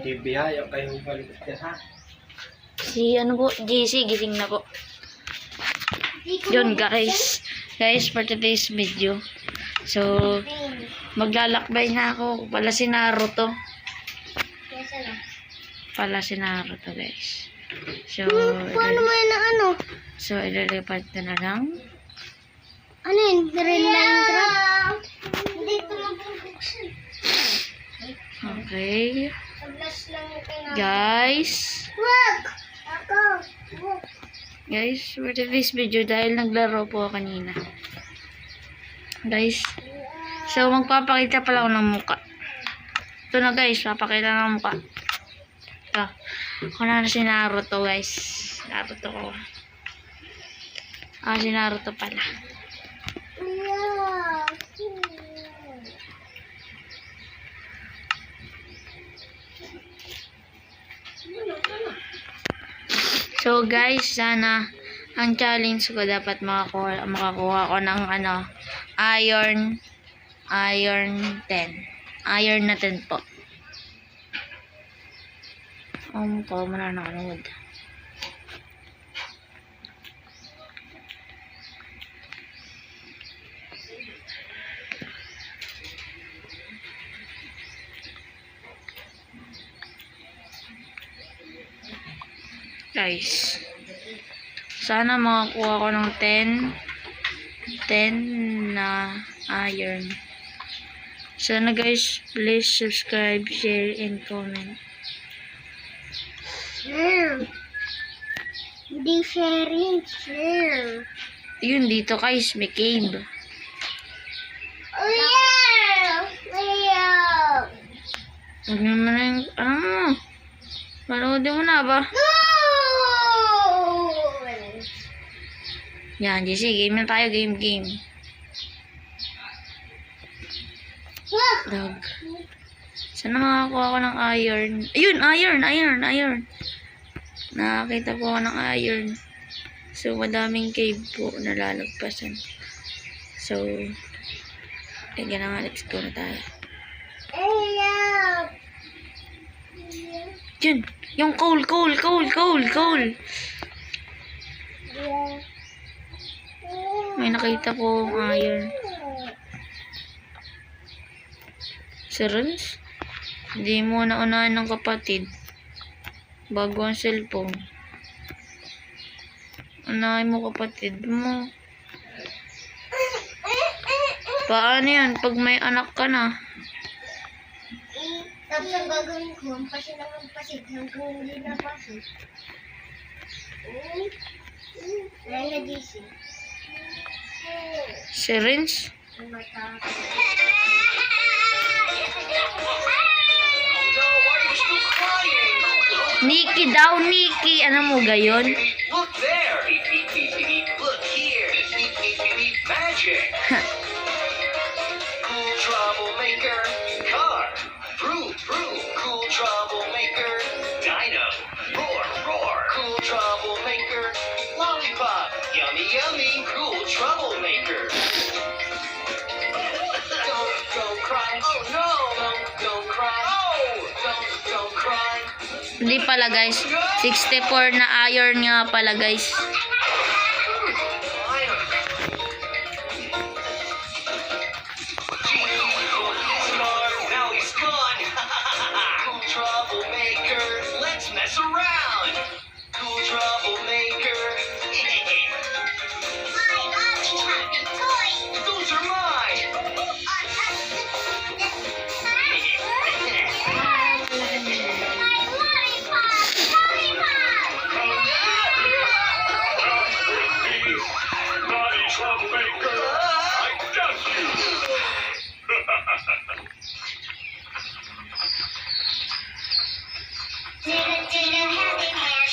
TV ha, yung kayo balik dyan ha. Si ano po, JC, gising na po. Yun guys. Guys, for today's video. So, maglalakbay na ako. Pala si Naruto. Pala si Naruto guys. So, paano mo yan na ano? So, ililipat na lang. Ano yun? Real Minecraft? Hindi ito mabubuksan. Okay. Sablas lang yung kailangan. Guys. Wag! Ako! Wag! Guys, for today's video, dahil naglaro po ako kanina. Guys. So, magpapakita pala ako ng muka. Ito na guys, papakita ng muka. Ito. Ako na si Naruto guys. Naruto ko. Si Naruto pala. Yeah. So guys, sana ang challenge ko dapat makakuha ko ng ano, iron 10. Iron na 10 po. Po mo na nanonood. Guys, sana makakuha ko ng 10 na iron. Sana guys, please subscribe, share, and comment. Share. Hindi sharing. Share. Yun, dito guys, may cave. Oh yeah! Yeah! Huwag naman na yung, manoodin mo na ba? No! Yan, JC, game na tayo, game. Wag! Dog. Sana makakuha ko ng iron. Ayun, iron. Nakakita po ako ng iron. So, madaming cave po na lalagpasan. So, kaya na nga, let's go na tayo. Yeah! Yun, yung coal. Yeah. May nakita po ang iron. Si Renz, hindi mo naunahan ng kapatid bago ang cellphone. Unahin mo kapatid mo. Paano yan pag may anak ka na? Tapos ang gagawin ko, hampasin hanggang huli na pasin. Dahil na DC. Si Renz, Ang mata. Nikki daw, Nikki. Ano mo gayon? Look there! Beep, beep, beep, beep, beep. Look here! Beep, beep, beep, beep. Magic! Cool troublemaker. Car. Vroom, vroom. Cool troublemaker. Dino. Roar, roar. Cool troublemaker. Lollipop. Yummy, yummy. Cool troublemaker. Don't cry. Oh no! Don't cry. Oh! Don't cry. Hindi pala guys. 64 na iron nga pala guys. Now he's gone. Cool troublemaker. Let's mess around. Cool troublemaker. Those are mine. Naughty troublemaker! I got you! Do-do-do-do, happy hair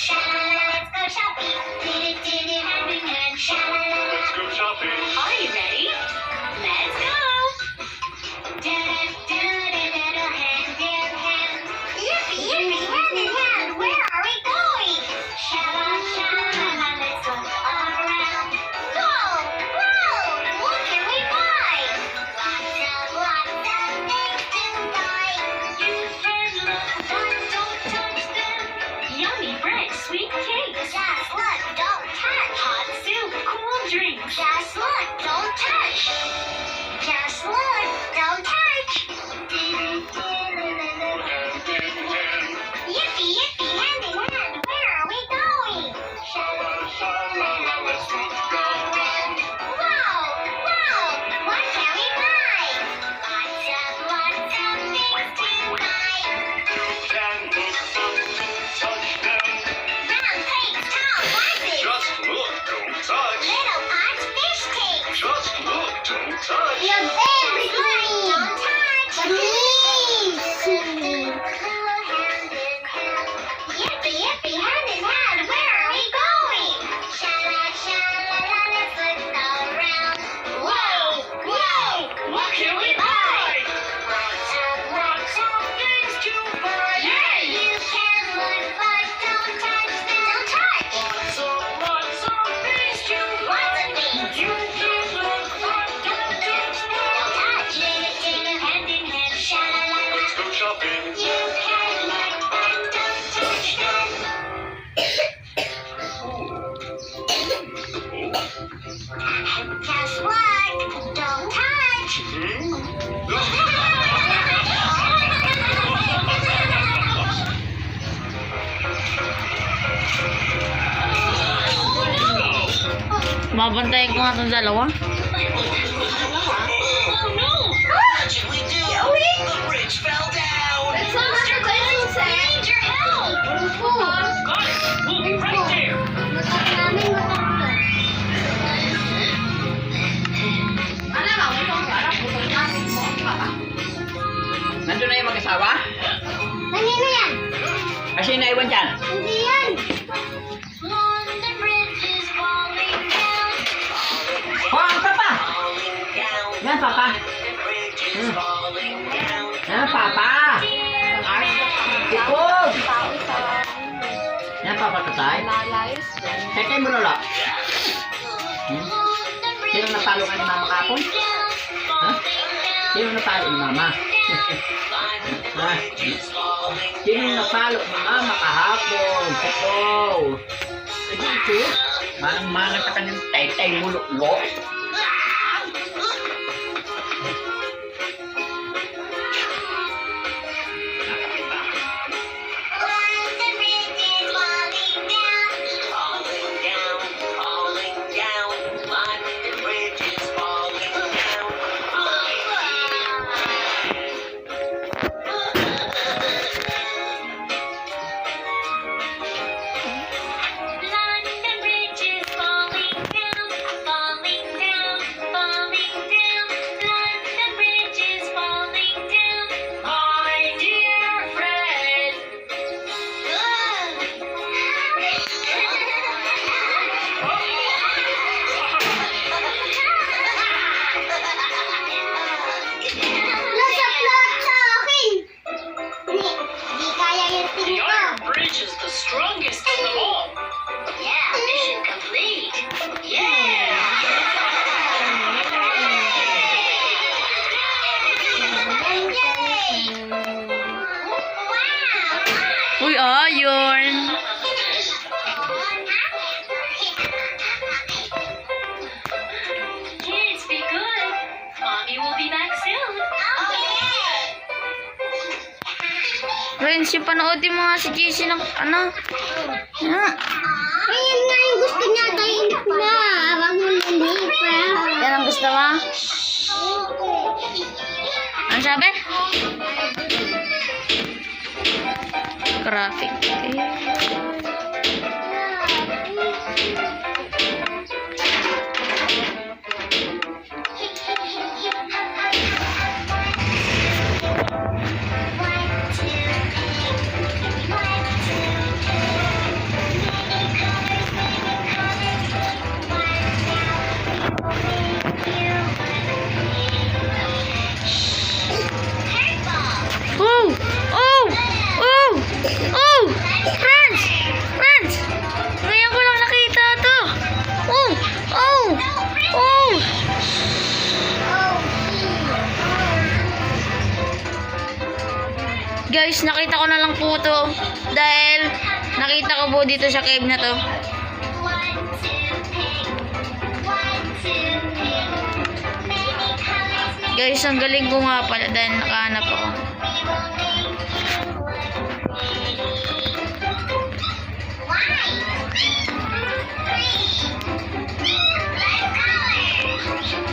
Babantayan ko nga itong dalawa. What should we do? The bridge fell down. Monster Cleanse, need your help! Got it. We'll be right there. Matak namin, matak na. Nandun na yung mag-asawa? Kanino yan? Kasi naiwan dyan. Hindi yan. Oh, ang papa! Falling down. Yan, papa. The bridge is falling down. Yan, papa. Ikog! Yan, papa, tatay. Tekay mo lolo. Sino natalo ka ni mama kapon? Ha? Sino natalo ni mama? Ha? Sino natalo ni mama kahapon? Ito. Ito. Manang-manang ka kanyang tay-tay mo lo. Falling down, falling down. London Bridge is falling down. London Bridge is falling down, falling down, falling down. London Bridge is falling down, my dear friend. Nasaklat sa akin. Di kaya yung The tingin ko. Iron Bridge is the strongest of them all. Yeah, mission complete. Yeah! Uy, ayun. Kids, be good. Mommy will be back soon. Friends, yung panoodin mo nga si JC ng ano. Yan. Ayun nga yung gusto niya, kainip na. Wag mo lilipat. Yan ang gusto mo? Ano sabi? Graphic. Oh! Oh! Oh! Oh! Friends! Friends! Ngayon ko lang nakita to. Oh! Oh! Oh! Guys, nakita ko na lang po to. Dahil nakita ko po dito sa cave na to. Guys, ang galing ko nga pala dahil nakahanap ako.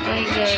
Ay, guys.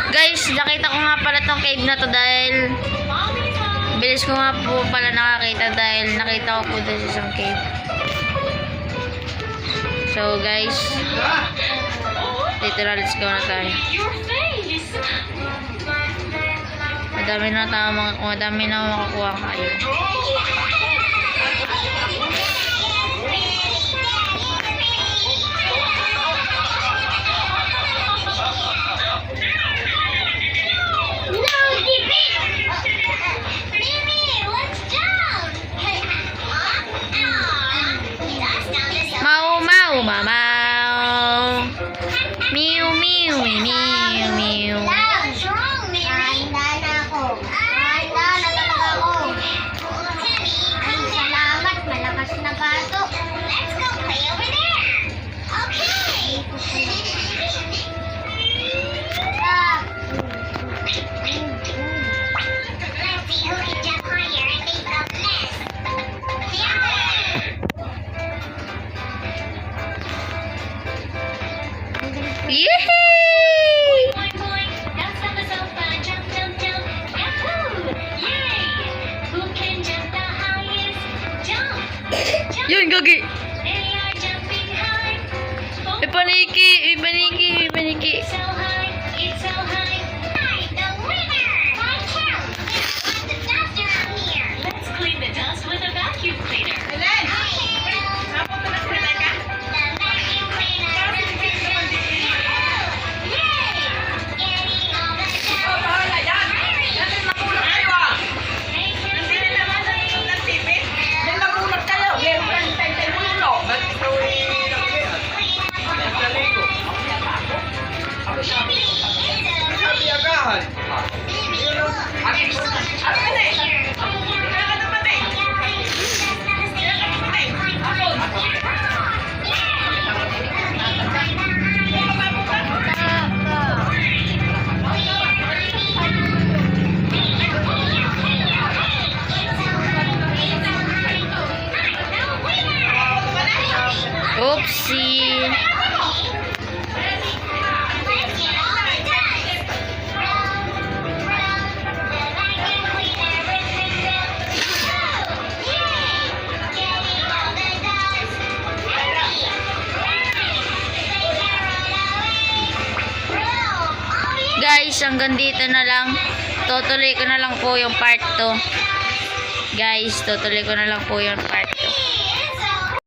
Guys, nakita ko nga pala tong cave na to dahil bilis ko nga po pala nakakita dahil nakita ko po doon sa isang cave. So guys, dito let's go na tayo. Your face. Madami na makakuha kayo. No, defeat! Mimi, let's jump! Guys, hanggang dito na lang. Tutuloy ko na lang po yung part 2. Guys, tutuloy ko na lang po yung part 2.